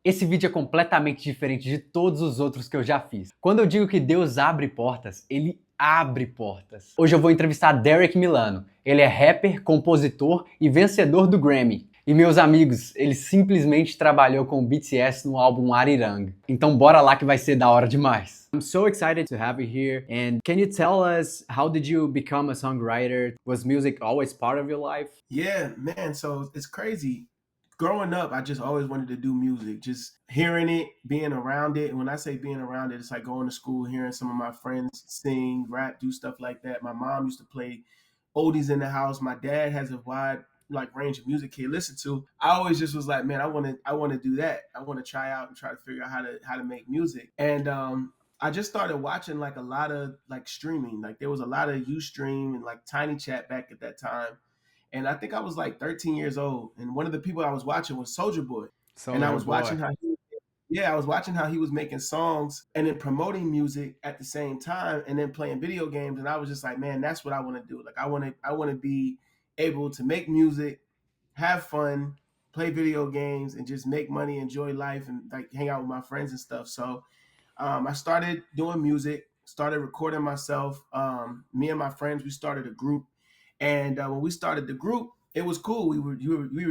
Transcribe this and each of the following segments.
Esse vídeo é completamente diferente de todos os outros que eu já fiz. Quando eu digo que Deus abre portas, ele abre portas. Hoje eu vou entrevistar Derrick Milano. Ele é rapper, compositor e vencedor do Grammy. E meus amigos, ele simplesmente trabalhou com o BTS no álbum ARIRANG. Então bora lá que vai ser da hora demais. I'm so excited to have you here. And can you tell us, how did you become a songwriter? Was music always part of your life? Yeah, man. So it's crazy. Growing up, I just always wanted to do music, just hearing it, being around it. And when I say being around it, it's like going to school, hearing some of my friends sing, rap, do stuff like that. My mom used to play oldies in the house. My dad has a wide like range of music he listened to. I always just was like, man, I want to do that. I want to try out and try to figure out how to make music. And I just started watching like a lot of like streaming. Like there was a lot of Ustream and like Tiny Chat back at that time, and I think I was like 13 years old. And one of the people I was watching was Soldier Boy. And I Soldier was watching Boy. how I was watching how he was making songs and then promoting music at the same time and then playing video games. And I was just like, man, that's what I want to do. Like I want to be able to make music, have fun, play video games, and just make money, enjoy life, and like hang out with my friends and stuff. So I started doing music, started recording myself. Me and my friends, we started a group, and when we started the group, it was cool. We were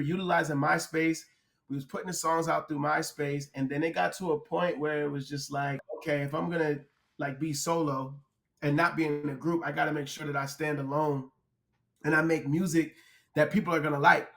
utilizing MySpace. We was putting the songs out through MySpace, and then it got to a point where it was just like, okay, if I'm gonna like be solo and not be in a group, I got to make sure that I stand alone and I make music that people are gonna like.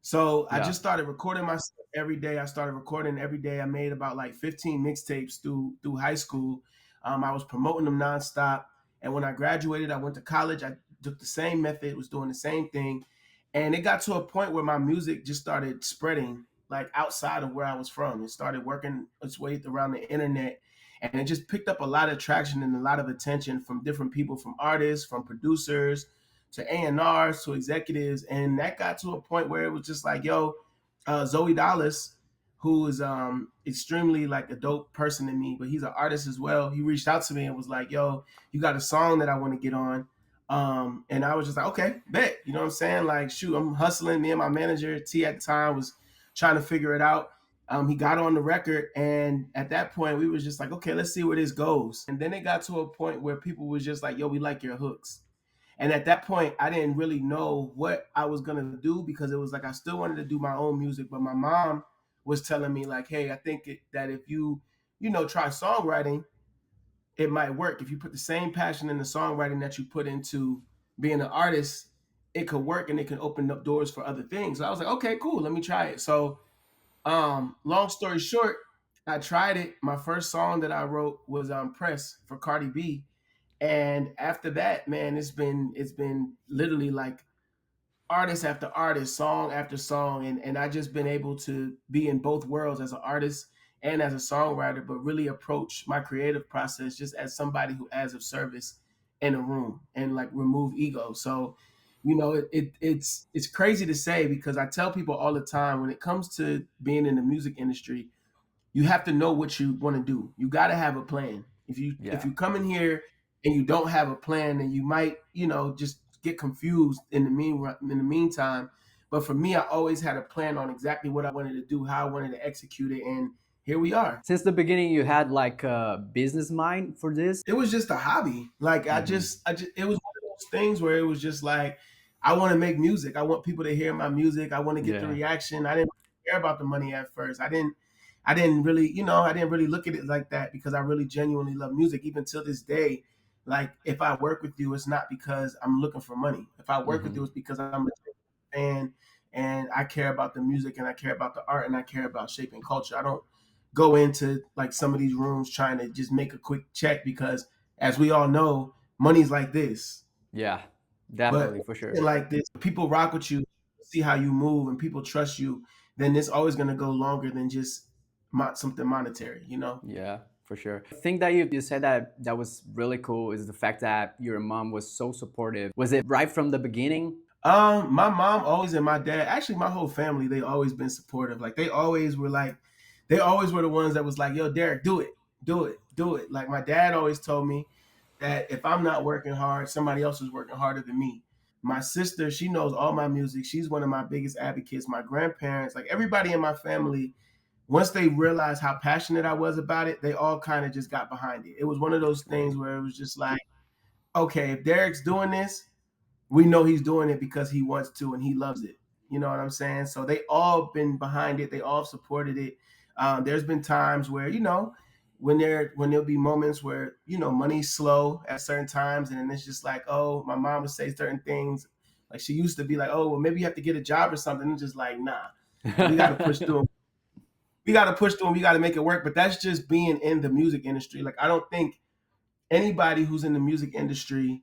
So I Yeah. just started recording myself every day. I started recording every day. I made about like 15 mixtapes through high school. I was promoting them nonstop. And when I graduated, I went to college. I took the same method, was doing the same thing. And it got to a point where my music just started spreading like outside of where I was from. It started working its way around the internet. And it just picked up a lot of traction and a lot of attention from different people, from artists, from producers, to A&Rs, to executives. And that got to a point where it was just like, yo, Zoe Dallas, who is extremely like a dope person to me, but he's an artist as well. He reached out to me and was like, yo, you got a song that I want to get on. And I was just like, okay, bet. You know what I'm saying? Like, shoot, I'm hustling. Me and my manager, T at the time, was trying to figure it out. He got on the record, and at that point, we was just like, okay, let's see where this goes. And then it got to a point where people was just like, yo, we like your hooks. And at that point, I didn't really know what I was gonna do, because it was like I still wanted to do my own music, but my mom was telling me like, "Hey, I think that if you try songwriting, it might work. If you put the same passion in the songwriting that you put into being an artist, it could work and it can open up doors for other things." So I was like, "Okay, cool, let me try it." So, long story short, I tried it. My first song that I wrote was "Press" for Cardi B, and after that, man, it's been literally like artist after artist, song after song, and I just been able to be in both worlds as an artist and as a songwriter, but really approach my creative process just as somebody who adds of service in a room and like remove ego. So, it's crazy to say, because I tell people all the time, when it comes to being in the music industry, you have to know what you want to do. You got to have a plan. If Yeah. you come in here and you don't have a plan, then you might, just get confused in the meantime. But for me, I always had a plan on exactly what I wanted to do, how I wanted to execute it, and here we are. Since the beginning, you had like a business mind for this? It was just a hobby. Like Hmm. it was one of those things where it was just like, I want to make music. I want people to hear my music. I want to get the Yeah. reaction. I didn't care about the money at first. I didn't really, I didn't really look at it like that, because I really genuinely love music. Even till this day, like if I work with you, it's not because I'm looking for money. If I work with Hmm. you, it's because I'm a fan and I care about the music and I care about the art and I care about shaping culture. I don't go into like some of these rooms trying to just make a quick check, because as we all know, money's like this. Yeah, But definitely, for sure. like this, people rock with you, see how you move, and people trust you, then it's always gonna go longer than just something monetary. Yeah, for sure. I think that you said that that was really cool is the fact that your mom was so supportive. Was it right from the beginning? My mom always, and my dad, actually my whole family, they always been supportive. Like they always were the ones that was like, yo, Derrick, do it, do it, do it. Like my dad always told me that if I'm not working hard, somebody else is working harder than me. My sister, she knows all my music. She's one of my biggest advocates. My grandparents, like everybody in my family, once they realized how passionate I was about it, they all kind of just got behind it. It was one of those Great. things where it was just like, okay, if Derrick's doing this, we know he's doing it because he wants to and he loves it. You know what I'm saying? So they all been behind it. They all supported it. There's been times where, when there'll be moments where, money's slow at certain times, and then it's just like, oh, my mom would say certain things. Like she used to be like, oh, well, maybe you have to get a job or something. And just like, nah, we got to push through. We got to push through and we got to make it work. But that's just being in the music industry. Like, I don't think anybody who's in the music industry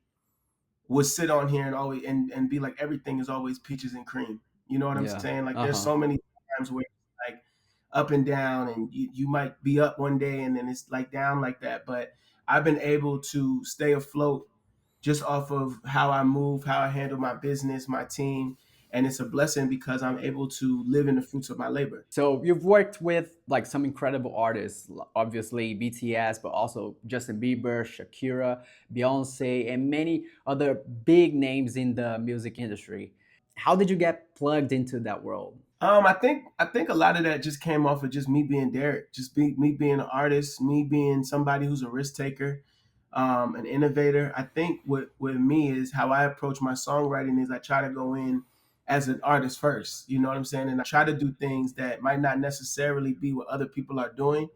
would sit on here and always and be like everything is always peaches and cream. You know what I'm Yeah. saying? Like there's Uh-huh. so many times where it's like up and down, and you might be up one day and then it's like down like that. But I've been able to stay afloat just off of how I move, how I handle my business, my team. And it's a blessing because I'm able to live in the fruits of my labor. So you've worked with like some incredible artists, obviously BTS, but also Justin Bieber, Shakira, Beyonce, and many other big names in the music industry. How did you get plugged into that world? I think a lot of that just came off of just me being Derek, me being an artist, me being somebody who's a risk taker, an innovator. I think what with me is how I approach my songwriting is I try to go in as an artist first. You know what I'm saying? And I try to do things that might not necessarily be what other people are doing,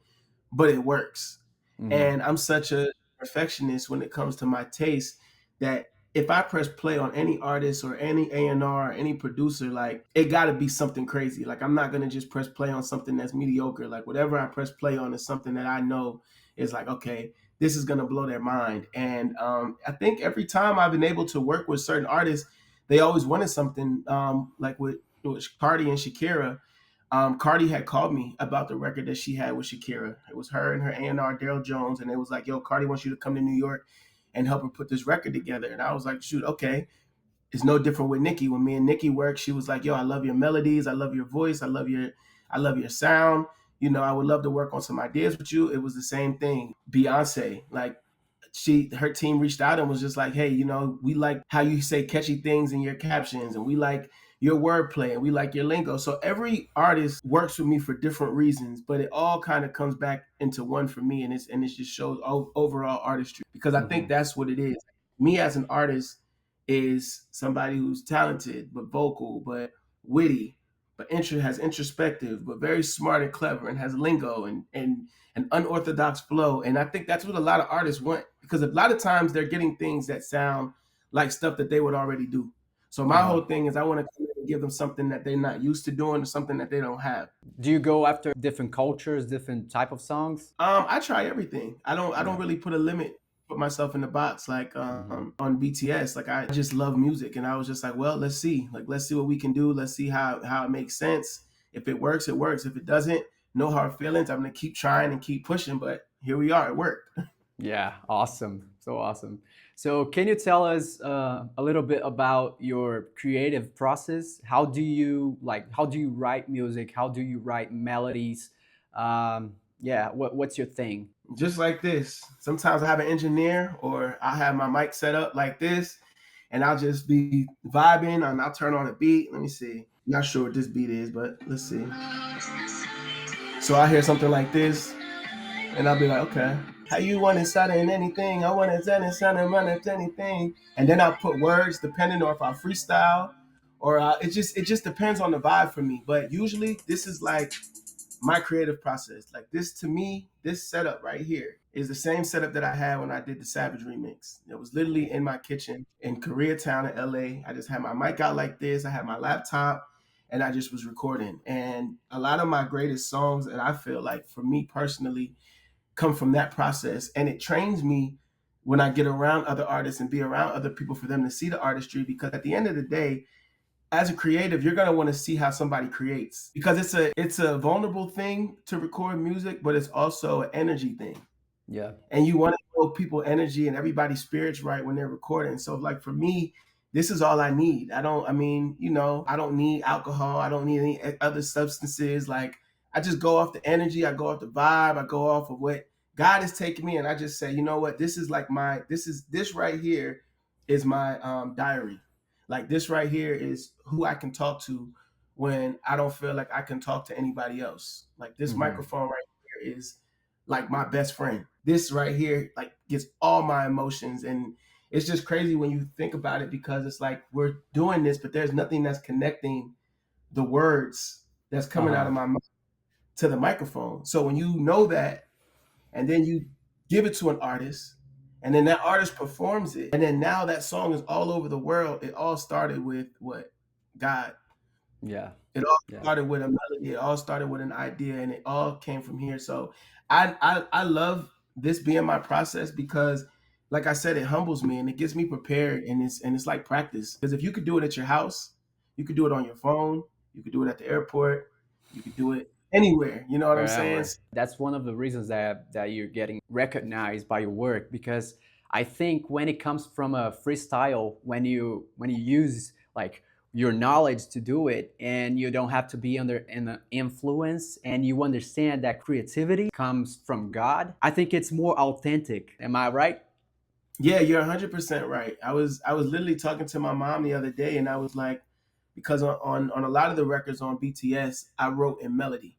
but it works. Hmm. And I'm such a perfectionist when it comes to my taste that if I press play on any artist or any A&R or any producer, like it got to be something crazy. Like I'm not going to just press play on something that's mediocre. Like whatever I press play on is something that I know is like, okay, this is going to blow their mind. And I think every time I've been able to work with certain artists, they always wanted something, like with Cardi and Shakira. Cardi had called me about the record that she had with Shakira. It was her and her A&R, Daryl Jones, and it was like, yo, Cardi wants you to come to New York and help her put this record together. And I was like, shoot, okay. It's no different with Nikki. When me and Nikki worked, she was like, yo, I love your melodies, I love your voice, I love your sound. I would love to work on some ideas with you. It was the same thing. Beyonce, like her team reached out and was just like, hey, we like how you say catchy things in your captions, and we like your wordplay, and we like your lingo. So every artist works with me for different reasons, but it all kind of comes back into one for me, and it just shows overall artistry, because I think Hmm. that's what it is. Me as an artist is somebody who's talented but vocal but witty, but has introspective, but very smart and clever, and has lingo and an unorthodox flow. And I think that's what a lot of artists want, because a lot of times they're getting things that sound like stuff that they would already do. So my Uh-huh. whole thing is I want to give them something that they're not used to doing, or something that they don't have. Do you go after different cultures, different type of songs? I try everything. I don't Yeah. really put a limit, put myself in the box. Like Hmm. on BTS, like I just love music, and I was just like, well, let's see. Like let's see what we can do. Let's see how it makes sense. If it works, it works. If it doesn't, no hard feelings. I'm gonna keep trying and keep pushing. But here we are. It worked. Yeah, awesome. So awesome. So, can you tell us a little bit about your creative process? How do you write music? How do you write melodies? Yeah, what's your thing? Just like this. Sometimes I have an engineer, or I have my mic set up like this, and I'll just be vibing, and I'll turn on a beat. Let me see. Not sure what this beat is, but let's see. So I hear something like this, and I'll be like, okay. How you want it sounding anything? I want it sounding run it anything. And then I'll put words depending on if I freestyle, or it just depends on the vibe for me. But usually this is like my creative process. Like this, to me, this setup right here is the same setup that I had when I did the Savage remix. It was literally in my kitchen in Koreatown in LA. I just had my mic out like this. I had my laptop, and I just was recording. And a lot of my greatest songs that I feel like, for me personally, come from that process. And it trains me when I get around other artists and be around other people, for them to see the artistry. Because at the end of the day, as a creative, you're gonna want to see how somebody creates, because it's a vulnerable thing to record music, but it's also an energy thing. Yeah. And you want to know people energy and everybody's spirits right when they're recording. So like for me, this is all I need. I don't need alcohol. I don't need any other substances. Like I just go off the energy. I go off the vibe. I go off of what God has taken me. And I just say, you know what, this is like this right here is my diary. Like this right here is who I can talk to when I don't feel like I can talk to anybody else. Like this Mm-hmm. microphone right here is like my best friend. This right here like gets all my emotions, and it's just crazy when you think about it, because it's like we're doing this, but there's nothing that's connecting the words that's coming out Uh-huh. of my mouth to the microphone. So when you know that, and then you give it to an artist, and then that artist performs it, and then now that song is all over the world. It all started with what? God. Yeah. It all Yeah. started with a melody. It all started with an idea, and it all came from here. So I love this being my process, because, like I said, it humbles me and it gets me prepared, and it's like practice. Because if you could do it at your house, you could do it on your phone, you could do it at the airport, you could do it anywhere. You know what I'm saying? Wherever. That's one of the reasons that you're getting recognized by your work, because I think when it comes from a freestyle, when you use like your knowledge to do it, and you don't have to be under an influence, and you understand that creativity comes from God, I think it's more authentic. Am I right? Yeah, you're 100% right. I was literally talking to my mom the other day, and I was like, because on a lot of the records on BTS, I wrote in melody.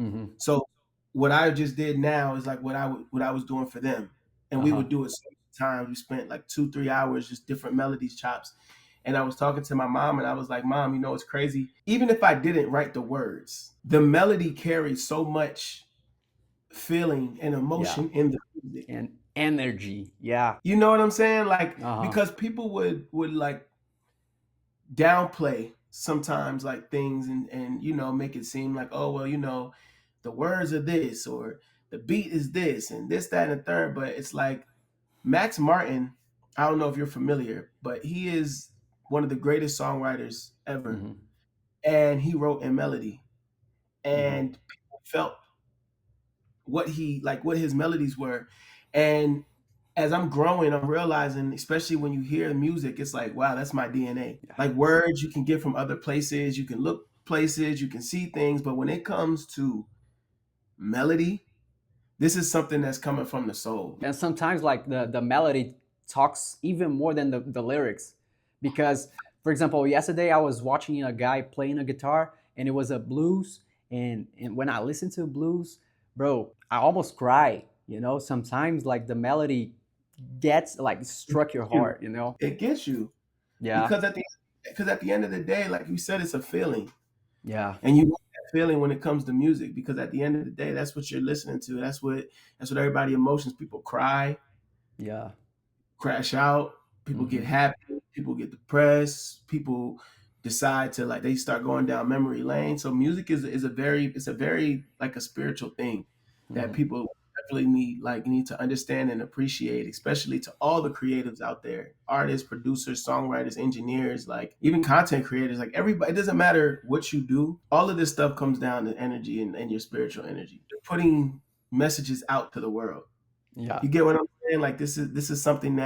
Mm-hmm. So what I just did now is like what I was doing for them, and we Uh-huh. would do it so many times. We spent like 2-3 hours just different melodies, chops. And I was talking to my mom, and I was like, Mom, you know, it's crazy. Even if I didn't write the words, the melody carries so much feeling and Yeah. emotion in the music. And energy. Yeah. You know what I'm saying? Like, Uh-huh. because people would like downplay sometimes like things, and you know, make it seem like, oh well, you know, the words are this, or the beat is this, and this, that, and the third. But it's like Max Martin, I don't know if you're familiar, but he is one of the greatest songwriters ever, Mm-hmm. and he wrote in melody, Mm-hmm. and people felt what his melodies were. And as I'm growing, I'm realizing, especially when you hear music, it's like, wow, that's my DNA. Yeah. Like words you can get from other places, you can look places, you can see things, but when it comes to melody, this is something that's coming from the soul. And sometimes like the melody talks even more than the lyrics, because for example, yesterday I was watching a guy playing a guitar, and it was a blues, and when I listen to blues, bro, I almost cry, sometimes like the melody gets like It struck your gets you. heart. It gets you. Yeah. Because at the end of the day, like you said, it's a feeling. Yeah. And you want that feeling when it comes to music, because at the end of the day, that's what you're listening to. That's what everybody emotions. People cry, Yeah. crash out, people get Hmm. happy, people get depressed, people decide to like they start going down memory lane. So music is a very like a spiritual thing that Hmm. people definitely need to understand and appreciate, especially to all the creatives out there, artists, producers, songwriters, engineers, like even content creators, like everybody. It doesn't matter what you do, all of this stuff comes down to energy, and your spiritual energy. You're putting messages out to the world. Yeah. You get what I'm saying? Like this is something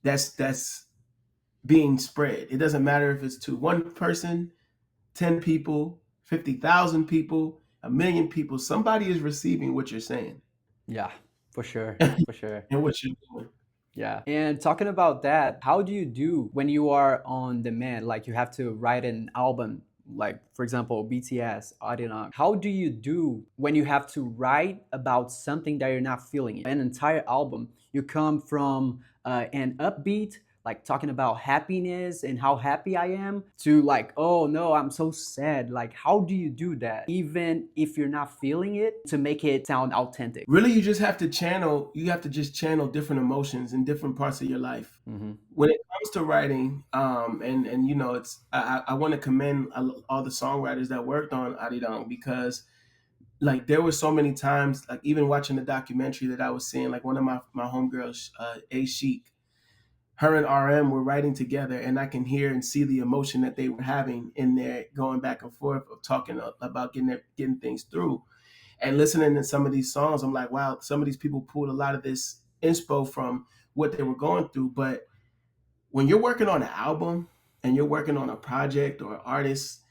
that's being spread. It doesn't matter if it's to one person, 10 people, 50,000 people, a million people. Somebody is receiving what you're saying Yeah. For sure. For sure. and what you're doing. Yeah. And talking about that, how do you do when you are on demand? Like you have to write an album, like for example, BTS, ARIRANG. How do you do when you have to write about something that you're not feeling? An entire album, you come from an upbeat, like talking about happiness and how happy I am, to like, oh no, I'm so sad. Like, how do you do that? Even if you're not feeling it, to make it sound authentic. Really, you have to just channel different emotions in different parts of your life. Mm-hmm. When it comes to writing, and you know, I want to commend all the songwriters that worked on Arirang, because like there were so many times, like even watching the documentary that I was seeing, like one of my homegirls, A Chic, her and RM were writing together, and I can hear and see the emotion that they were having in there, going back and forth of talking about getting things through. And listening to some of these songs, I'm like, wow, some of these people pulled a lot of this inspo from what they were going through. But when you're working on an album and you're working on a project or an artist,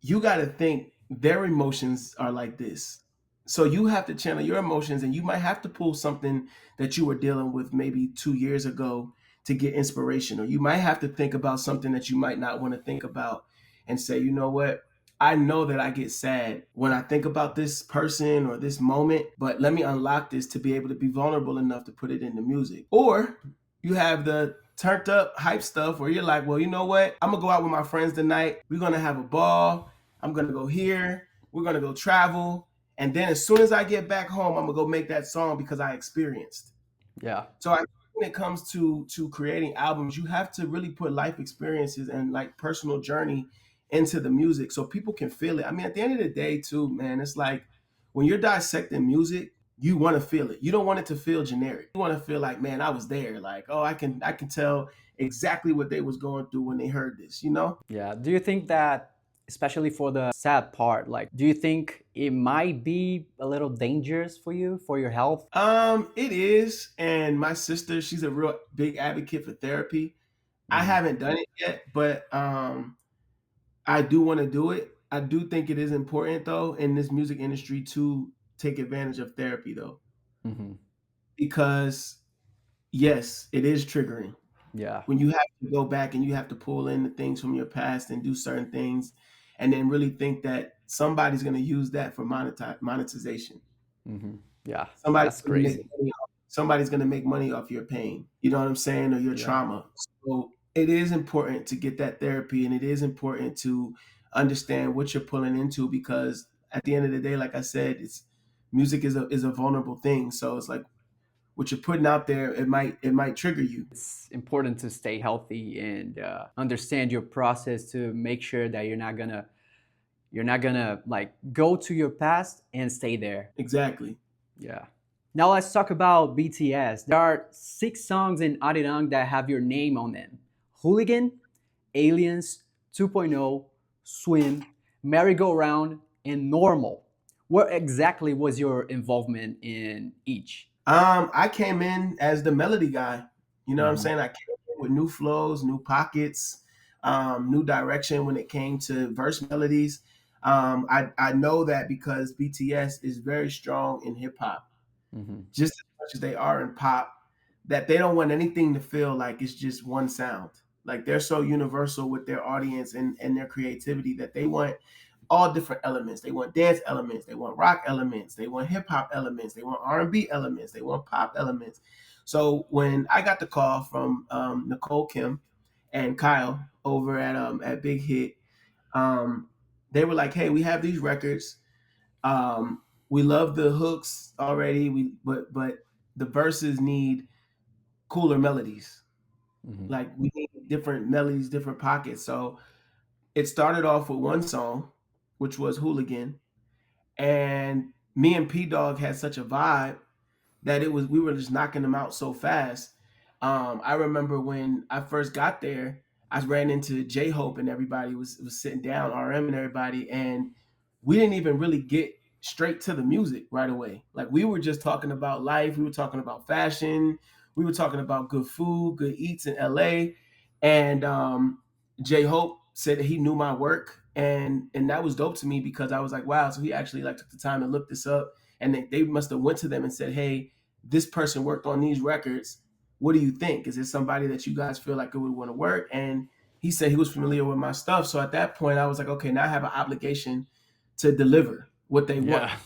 you got to think their emotions are like this. So you have to channel your emotions, and you might have to pull something that you were dealing with maybe 2 years ago to get inspiration, or you might have to think about something that you might not want to think about. and say, you know what? I know that I get sad when I think about this person or this moment, but let me unlock this to be able to be vulnerable enough to put it into music. Or you have the turned up hype stuff where you're like, well, you know what? I'm gonna go out with my friends tonight. We're gonna have a ball. I'm gonna go here. We're gonna go travel. And then as soon as I get back home, I'm gonna go make that song because I experienced. Yeah. So I think when it comes to creating albums, you have to really put life experiences and like personal journey into the music so people can feel it. I mean, at the end of the day, too, man, it's like when you're dissecting music, you want to feel it. You don't want it to feel generic. You want to feel like, man, I was there. Like, oh, I can tell exactly what they was going through when they heard this, you know? Yeah. Do you think that, especially for the sad part, like, do you think it might be a little dangerous for you, for your health? It is. And my sister, she's a real big advocate for therapy. I Hmm. haven't done it yet, but I do want to do it. I do think it is important though in this music industry to take advantage of therapy though, Hmm. because yes, it is triggering Yeah. when you have to go back and you have to pull in the things from your past and do certain things, and then really think that somebody's going to use that for monetization. Hmm. Yeah. Somebody's That's going to make crazy. money off. Somebody's going to make money off your pain. You know what I'm saying, or your Yeah. trauma. So it is important to get that therapy, and it is important to understand what you're pulling into because at the end of the day, like I said, it's music is a vulnerable thing. So it's like what you're putting out there, it might trigger you. It's important to stay healthy and understand your process to make sure that you're not gonna like go to your past and stay there. Exactly. Yeah. Now let's talk about BTS. There are 6 songs in ARIRANG that have your name on them: Hooligan, Aliens, 2.0, Swim, Merry-Go-Round, and Normal. What exactly was your involvement in each? I came in as the melody guy. You know what I'm Hmm. saying? I came in with new flows, new pockets, new direction when it came to verse melodies. I know that because BTS is very strong in hip hop, Hmm. just as much as they are in pop, that they don't want anything to feel like it's just one sound. Like they're so universal with their audience and their creativity that they want all different elements. They want dance elements, they want rock elements, they want hip hop elements, they want R&B elements, they want pop elements. So when I got the call from Nicole Kim and Kyle over at Big Hit, um, they were like, "Hey, we have these records. We love the hooks already. But the verses need cooler melodies. Hmm. Like we need different melodies, different pockets." So it started off with one song, which was Hooligan, and me and P Dog had such a vibe that it was we were just knocking them out so fast. I remember when I first got there, I ran into J Hope and everybody was sitting down, RM and everybody, and we didn't even really get straight to the music right away. Like we were just talking about life, we were talking about fashion, we were talking about good food, good eats in LA, and J Hope said that he knew my work, and that was dope to me because I was like, wow, so he actually like took the time to look this up, and they must have went to them and said, hey, this person worked on these records. What do you think? Is this somebody that you guys feel like it would want to work? And he said he was familiar with my stuff. So at that point, I was like, okay, now I have an obligation to deliver what they want. Yeah.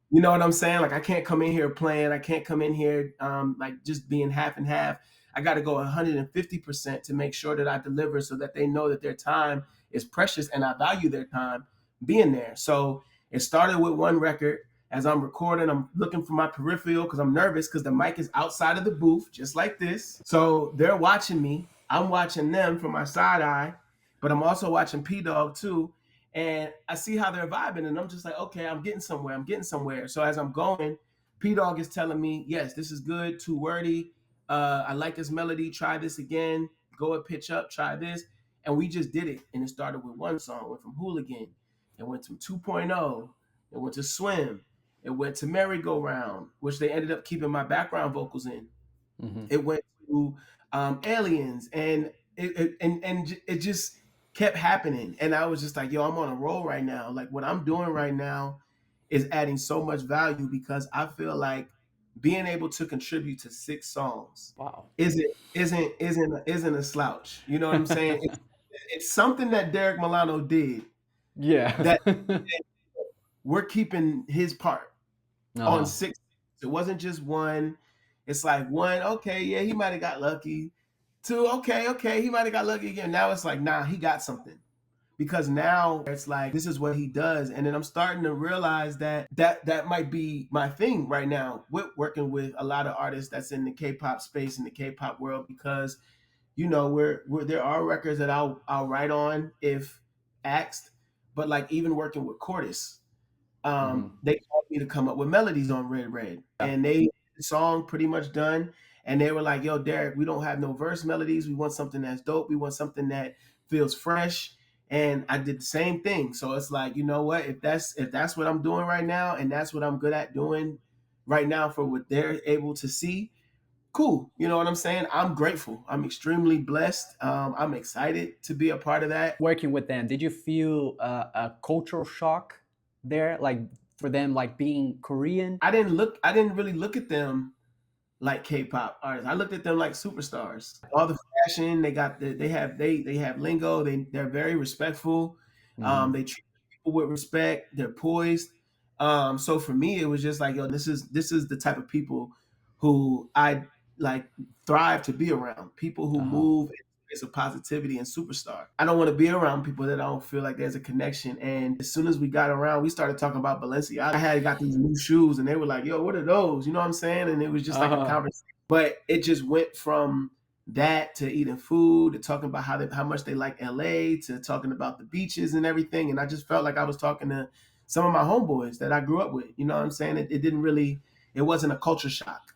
You know what I'm saying? Like I can't come in here playing. I can't come in here like just being half and half. I got to go 150% to make sure that I deliver so that they know that their time is precious and I value their time being there. So it started with one record. As I'm recording, I'm looking for my peripheral because I'm nervous because the mic is outside of the booth, just like this. So they're watching me. I'm watching them from my side eye, but I'm also watching P Dog too. And I see how they're vibing, and I'm just like, okay, I'm getting somewhere. I'm getting somewhere. So as I'm going, P Dog is telling me, yes, this is good, too wordy. I like this melody. Try this again. Go a pitch up. Try this. And we just did it. And it started with one song. It went from Hooligan. It went to 2.0. It went to Swim. It went to Merry-Go-Round, which they ended up keeping my background vocals in. Hmm. It went to Aliens, and it just kept happening. And I was just like, yo, I'm on a roll right now. Like what I'm doing right now is adding so much value because I feel like being able to contribute to 6 songs Wow. isn't a slouch. You know what I'm saying? it's something that Derrick Milano did Yeah. that we're keeping his part on Uh-huh. 6. It wasn't just one. It's like one, okay, yeah, he might have got lucky. Two, okay, he might have got lucky again. Now it's like, nah, he got something. Because now it's like this is what he does. And then I'm starting to realize that might be my thing right now with working with a lot of artists that's in the K-pop space, in the K-pop world, because we're there are records that I'll write on if asked, but like even working with Cordis, they called me to come up with melodies on Red Red, and they the song pretty much done, and they were like, "Yo, Derrick, we don't have no verse melodies. We want something that's dope. We want something that feels fresh." And I did the same thing. So it's like, you know what? If that's what I'm doing right now, and that's what I'm good at doing right now for what they're able to see, cool. You know what I'm saying? I'm grateful. I'm extremely blessed. I'm excited to be a part of that. Working with them, did you feel a cultural shock there, like for them, like being Korean? I didn't really look at them like K-pop artists. I looked at them like superstars. All the fashion they have lingo. They're very respectful. Mm-hmm. They treat people with respect. They're poised. So for me, it was just like, yo, this is the type of people who I like thrive to be around. People who Uh-huh. move in a space of positivity and superstar. I don't want to be around people that I don't feel like there's a connection. And as soon as we got around, we started talking about Balenciaga. I had got these new shoes, and they were like, "Yo, what are those?" You know what I'm saying? And it was just like a Uh-huh. conversation. But it just went from that to eating food, to talking about how much they like LA, to talking about the beaches and everything. And I just felt like I was talking to some of my homeboys that I grew up with. You know what I'm saying? It didn't really, it wasn't a culture shock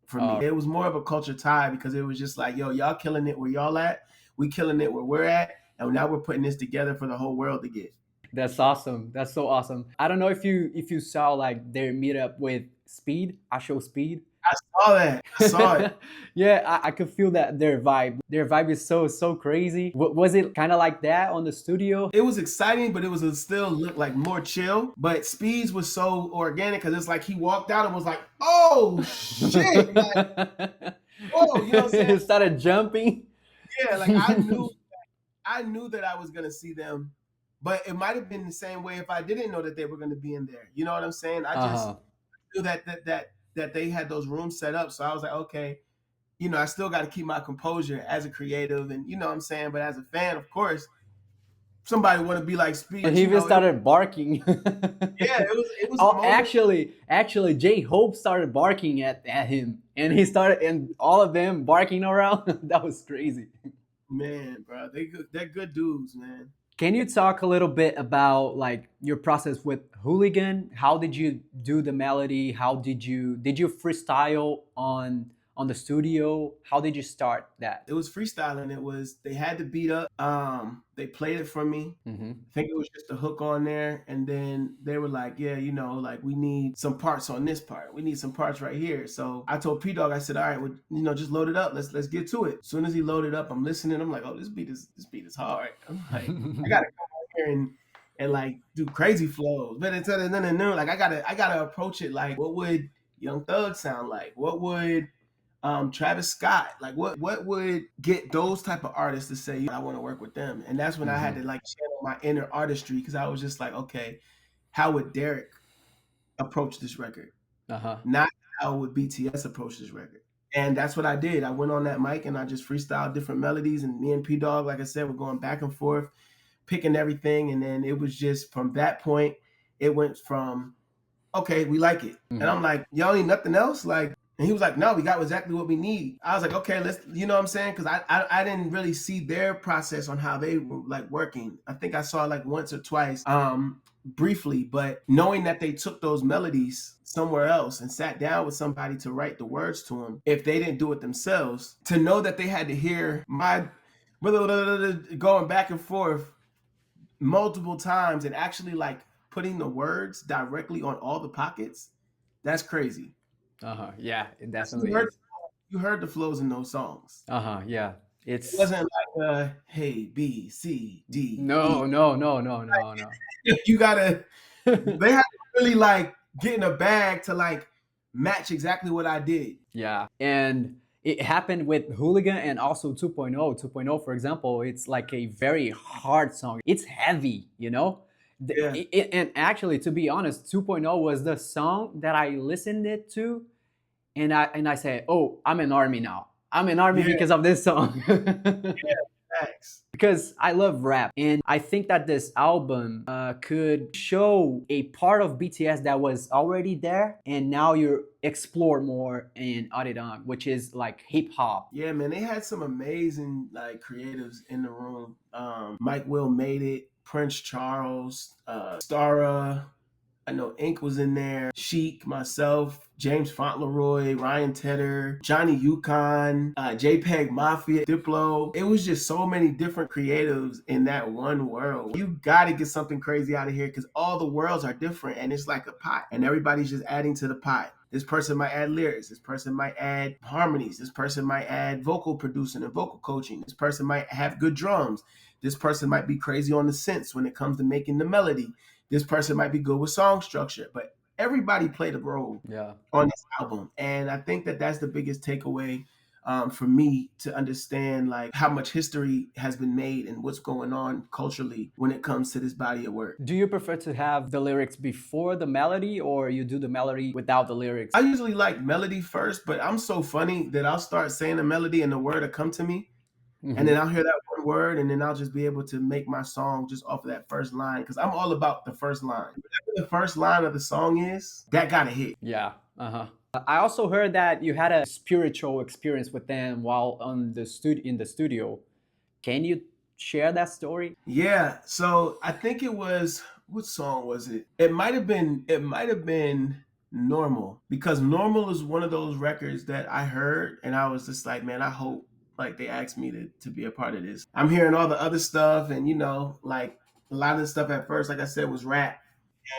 for me. It was more of a culture tie, because it was just like, yo, y'all killing it where y'all at. We killing it where we're at. And now we're putting this together for the whole world to get. That's awesome. That's so awesome. I don't know if you saw like their meetup with Speed. I show Speed. I saw that. I saw it. Yeah, I could feel that their vibe. Their vibe is so crazy. Was it kind of like that on the studio? It was exciting, but it was still look like more chill. But Speeds was so organic, because it's like he walked out and was like, "Oh shit!" Like, whoa, you know what I'm saying? It started jumping. Yeah, like I knew that I was gonna see them, but it might have been the same way if I didn't know that they were gonna be in there. You know what I'm saying? I just Uh-huh. knew that they had those rooms set up, so I was like, okay, I still got to keep my composure as a creative, and you know what I'm saying. But as a fan, of course, somebody want to be like And Speeds. he even started barking. Yeah, it was a Oh, moment. actually, J Hope started barking at him, and he started, and all of them barking around. That was crazy. Man, bro, they're good dudes, man. Can you talk a little bit about like your process with Hooligan? How did you do the melody? How did you freestyle on the studio? How did you start that? It was freestyling. They had the beat up. They played it for me. Mm-hmm. I think it was just a hook on there, and then they were like, "Yeah, like we need some parts on this part. We need some parts right here." So I told P Dog, I said, "All right, well, just load it up. Let's get to it." As soon as he loaded up, I'm listening. I'm like, "Oh, this beat is hard." I'm like, I gotta come out here and like do crazy flows, but it's like I gotta approach it like, what would Young Thug sound like? What would Travis Scott, like what would get those type of artists to say I want to work with them? And that's when I had Mm-hmm. to like channel my inner artistry, because I was just like, okay, how would Derrick approach this record? Uh-huh. Not how would BTS approach this record? And that's what I did. I went on that mic and I just freestyled different melodies, and me and P Dog, like I said, were going back and forth, picking everything. And then it was just from that point, it went from, okay, we like it. And Mm-hmm. I'm like, y'all need nothing else? Like, and he was like, no, we got exactly what we need. I was like, okay, let's, you know what I'm saying? Because I didn't really see their process on how they were like working. I think I saw like once or twice, briefly, but knowing that they took those melodies somewhere else and sat down with somebody to write the words to them, if they didn't do it themselves, to know that they had to hear my going back and forth multiple times and actually like putting the words directly on all the pockets, that's crazy. Uh-huh. Yeah, it You definitely heard, is. you heard the flows in those songs. Uh-huh. Yeah. It It's wasn't like hey, B, C, D, no, E. no, no, no, no, no. You gotta, they had to really like get in a bag to like match exactly what I did. Yeah. And It happened with Hooligan and also 2.0. 2.0, for example, it's like a very hard song. It's heavy, you know? Yeah. And actually, to be honest, 2.0 was the song that I listened it to, and I said, "Oh, I'm an army now. I'm an army Yeah. because of this song." Yeah. Facts. Because I love rap, and I think that this album could show a part of BTS that was already there, and now you explore more in ARIRANG, which is like hip hop. Yeah, man, they had some amazing like creatives in the room. Mike Will made it, Prince Charles, Stara. I know Ink was in there, Chic, myself, James Fauntleroy, Ryan Tedder, Johnny Yukon, JPEG Mafia, Diplo. It was just so many different creatives in that one world. You got to get something crazy out of here because all the worlds are different and it's like a pot and everybody's just adding to the pot. This person might add lyrics. This person might add harmonies. This person might add vocal producing and vocal coaching. This person might have good drums. This person might be crazy on the synths when it comes to making the melody. This person might be good with song structure, but everybody played a role on this album. And I think that that's the biggest takeaway for me to understand like how much history has been made and what's going on culturally when it comes to this body of work. Do you prefer to have the lyrics before the melody, or you do the melody without the lyrics? I usually like melody first, but I'm so funny that I'll start saying a melody and the word will come to me. And then I'll hear that one word, and then I'll just be able to make my song just off of that first line. Because I'm all about the first line. Whatever the first line of the song is, that gotta hit. Yeah. I also heard that you had a spiritual experience with them while on the in the studio. Can you share that story? Yeah. So I think it was, what song was it? It might have been Normal, because Normal is one of those records that I heard and I was just like, man, I hope like they asked me to be a part of this. I'm hearing all the other stuff, and you know, like a lot of the stuff at first, like I said, was rap.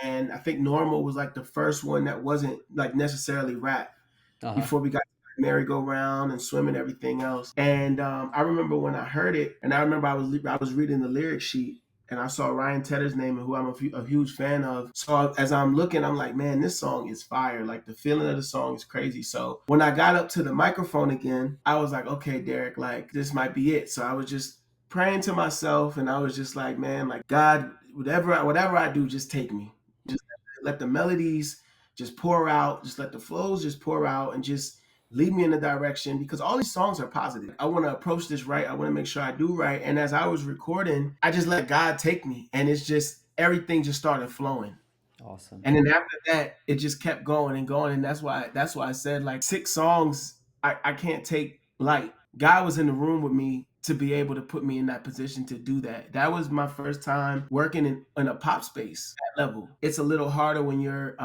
And I think Normal was like the first one that wasn't like necessarily rap before we got to merry-go-round and swim and everything else. And I remember when I heard it, and I remember I was reading the lyric sheet, and I saw Ryan Tedder's name, who I'm a huge fan of. So as I'm looking, I'm like, man, this song is fire. Like the feeling of the song is crazy. So when I got up to the microphone again, I was like, okay, Derrick, like this might be it. So I was just praying to myself, and I was just like, man, like God, whatever I do, just take me. Just let the melodies just pour out. Just let the flows just pour out, and just lead me in a direction, because all these songs are positive. I want to approach this right. I want to make sure I do right. And as I was recording, I just let God take me, and it's just everything just started flowing. Awesome. And then after that, it just kept going and going. And that's why I said like 6 songs I can't take light. God was in the room with me to be able to put me in that position to do that. That was my first time working in a pop space at that level. It's a little harder when you're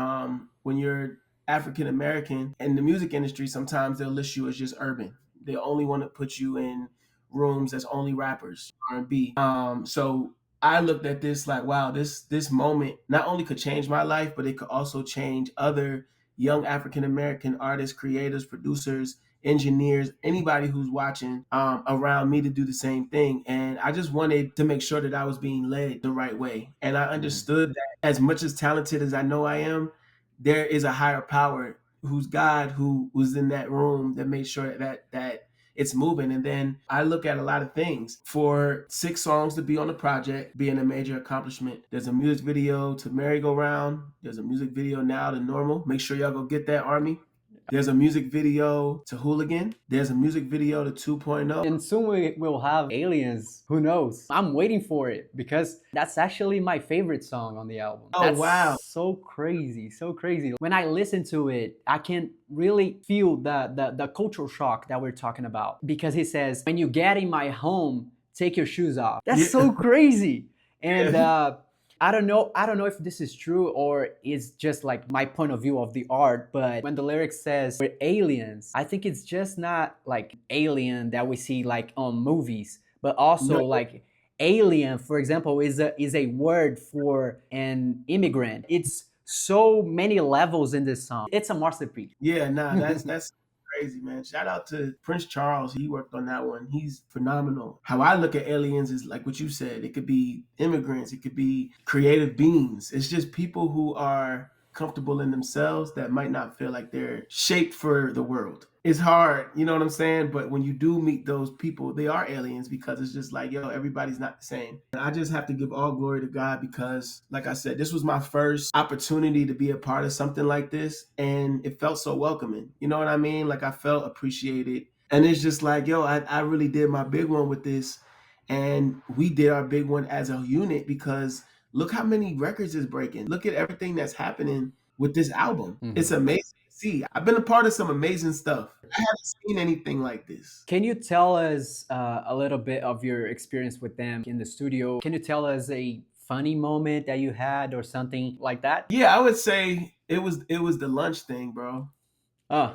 African American in the music industry. Sometimes they'll list you as just urban. They only want to put you in rooms that's only rappers, R&B. So I looked at this like, wow, this moment not only could change my life, but it could also change other young African American artists, creators, producers, engineers, anybody who's watching around me to do the same thing. And I just wanted to make sure that I was being led the right way. And I understood that as much as talented as I know I am, there is a higher power who's God, who was in that room that made sure that it's moving. And then I look at a lot of things. For 6 songs to be on the project being a major accomplishment. There's a music video to Merry-Go-Round. There's a music video now to Normal. Make sure y'all go get that, Army. There's a music video to Hooligan. There's a music video to 2.0. And soon we will have Aliens. Who knows? I'm waiting for it, because that's actually my favorite song on the album. Oh, that's wow. So crazy, so crazy. When I listen to it, I can really feel the cultural shock that we're talking about. Because he says, when you get in my home, take your shoes off. That's so crazy. And I don't know if this is true or it's just like my point of view of the art, but when the lyric says we're aliens, I think it's just not like alien that we see like on movies, but also like alien, for example, is a word for an immigrant. It's so many levels in this song. It's a masterpiece. Yeah, nah, that's crazy, man. Shout out to Prince Charles. He worked on that one. He's phenomenal. How I look at aliens is like what you said. It could be immigrants. It could be creative beings. It's just people who are comfortable in themselves that might not feel like they're shaped for the world. It's hard, you know what I'm saying? But when you do meet those people, they are aliens because it's just like, yo, everybody's not the same. And I just have to give all glory to God because, like I said, this was my first opportunity to be a part of something like this. And it felt so welcoming. You know what I mean? Like I felt appreciated. And it's just like, yo, I really did my big one with this. And we did our big one as a unit because look how many records is breaking. Look at everything that's happening with this album. It's amazing to see. I've been a part of some amazing stuff. I haven't seen anything like this. Can you tell us a little bit of your experience with them in the studio? Can you tell us a funny moment that you had or something like that? Yeah, I would say it was the lunch thing, bro. Oh,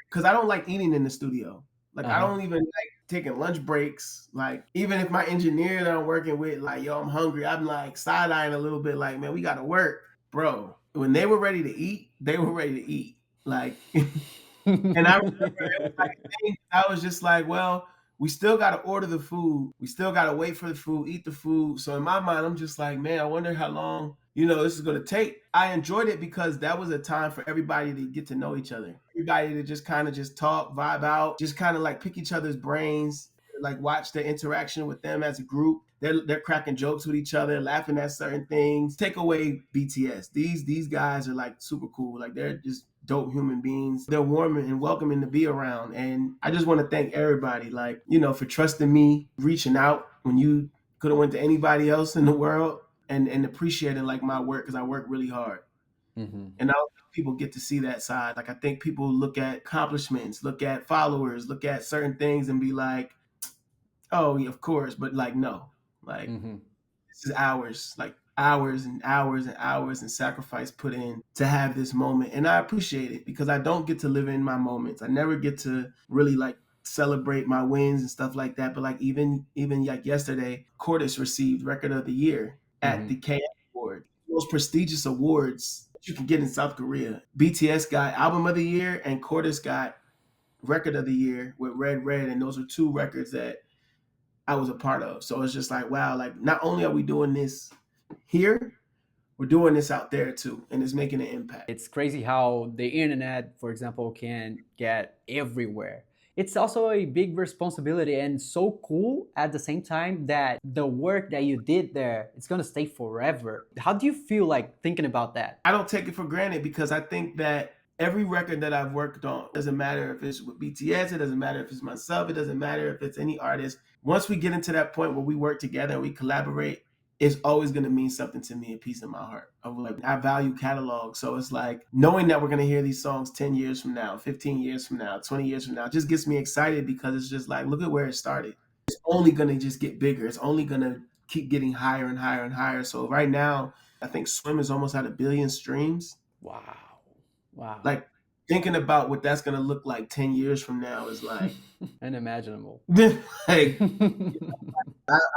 Because I don't like eating in the studio. Like I uh-huh. don't even like taking lunch breaks. Like even if my engineer that I'm working with, like, yo, I'm hungry, I'm like side-eyeing a little bit, like, man, we gotta work. Bro, when they were ready to eat, they were ready to eat. Like and I remember it was like a thing, I was just like, well, we still gotta order the food. We still gotta wait for the food, eat the food. So in my mind, I'm just like, man, I wonder how long, this is gonna take. I enjoyed it because that was a time for everybody to get to know each other. Everybody to just kind of just talk, vibe out, just kind of like pick each other's brains, like watch the interaction with them as a group. They're cracking jokes with each other, laughing at certain things. Take away BTS. These guys are like super cool. Like they're just dope human beings. They're warm and welcoming to be around. And I just want to thank everybody, like, for trusting me, reaching out when you could have went to anybody else in the world and appreciating like my work because I work really hard. And I don't think people get to see that side. Like I think people look at accomplishments, look at followers, look at certain things and be like, oh, yeah, of course, but like no. Like this is hours, like hours and hours and hours and sacrifice put in to have this moment. And I appreciate it because I don't get to live in my moments. I never get to really like celebrate my wins and stuff like that. But like even like yesterday, Cordis received Record of the Year at the KM Award, most prestigious awards you can get in South Korea. BTS got Album of the Year and Cordis got Record of the Year with Red Red, and those are two records that I was a part of. So it's just like, wow, like not only are we doing this here, we're doing this out there too, and it's making an impact. It's crazy how the internet, for example, can get everywhere. It's also a big responsibility and so cool at the same time that the work that you did there, it's gonna stay forever. How do you feel like thinking about that? I don't take it for granted because I think that every record that I've worked on, doesn't matter if it's with BTS, it doesn't matter if it's myself, it doesn't matter if it's any artist. Once we get into that point where we work together and we collaborate, it's always going to mean something to me, a piece of my heart. Of like, I value catalog. So it's like knowing that we're going to hear these songs 10 years from now, 15 years from now, 20 years from now, just gets me excited because it's just like, look at where it started. It's only going to just get bigger. It's only going to keep getting higher and higher and higher. So right now, I think Swim is almost at 1 billion streams. Wow. Wow. Like thinking about what that's going to look like 10 years from now is like unimaginable. Like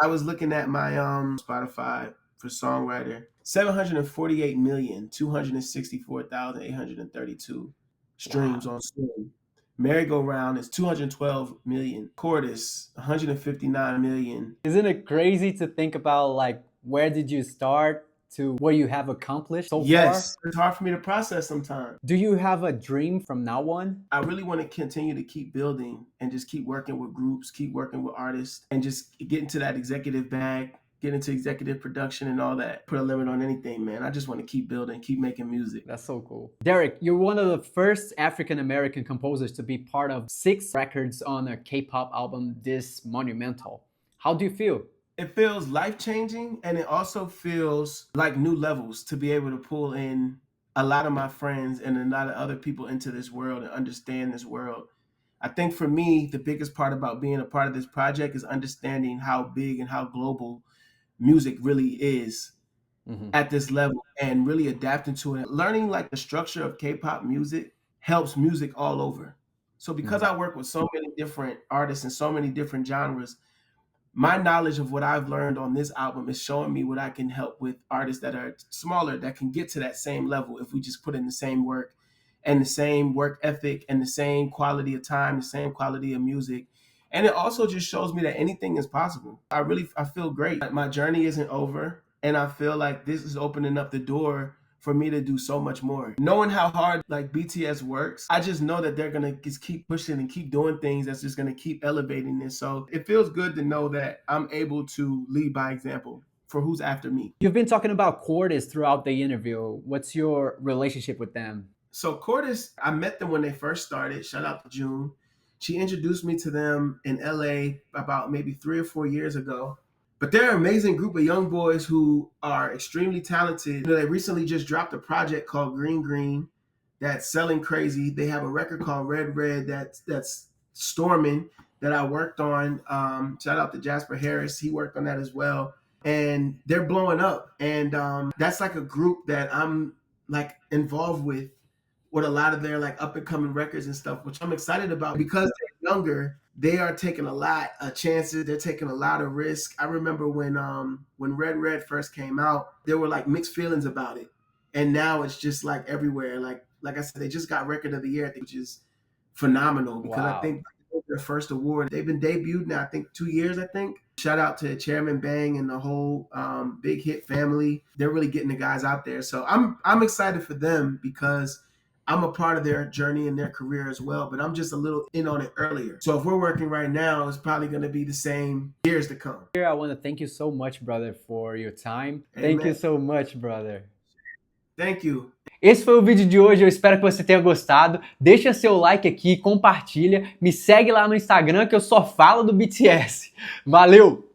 I was looking at my Spotify for songwriter, 748,264,832 streams on Swim. Merry-Go-Round is 212 million. Cordis, 159 million. Isn't it crazy to think about like where did you start to what you have accomplished so far? Yes, it's hard for me to process sometimes. Do you have a dream from now on? I really want to continue to keep building and just keep working with groups, keep working with artists, and just get into that executive bag, get into executive production and all that. Put a limit on anything, man. I just want to keep building, keep making music. That's so cool. Derrick, you're one of the first African-American composers to be part of 6 records on a K-pop album this monumental. How do you feel? It feels life-changing, and it also feels like new levels to be able to pull in a lot of my friends and a lot of other people into this world and understand this world. I think for me, the biggest part about being a part of this project is understanding how big and how global music really is at this level and really adapting to it. Learning like the structure of K-pop music helps music all over. So because I work with so many different artists and so many different genres, my knowledge of what I've learned on this album is showing me what I can help with artists that are smaller that can get to that same level if we just put in the same work and the same work ethic and the same quality of time, the same quality of music. And it also just shows me that anything is possible. I feel great. My journey isn't over, and I feel like this is opening up the door for me to do so much more. Knowing how hard like BTS works, I just know that they're gonna just keep pushing and keep doing things that's just gonna keep elevating this. So it feels good to know that I'm able to lead by example for who's after me. You've been talking about Cordis throughout the interview. What's your relationship with them? So Cordis, I met them when they first started. Shout out to June. She introduced me to them in LA about maybe 3 or 4 years ago. But they're an amazing group of young boys who are extremely talented. They recently just dropped a project called Green Green that's selling crazy. They have a record called Red Red that's storming that I worked on. Shout out to Jasper Harris. He worked on that as well. And they're blowing up. And that's like a group that I'm like involved with a lot of their like up and coming records and stuff, which I'm excited about because they're younger. They are taking a lot of chances. They're taking a lot of risk. I remember when Red Red first came out, there were like mixed feelings about it, and now it's just like everywhere. Like I said, they just got Record of the Year, I think, which is phenomenal because Wow. I think their first award. They've been debuted now, I think 2 years. I think. Shout out to Chairman Bang and the whole Big Hit family. They're really getting the guys out there. So I'm excited for them because I'm a part of their journey and their career as well, but I'm just a little in on it earlier. So if we're working right now, it's probably going to be the same years to come. I want to thank you so much, brother, for your time. Amen. Thank you so much, brother. Thank you. Esse foi o vídeo de hoje, eu espero que você tenha gostado. Deixa seu like aqui, compartilha, me segue lá no Instagram que eu só falo do BTS. Valeu!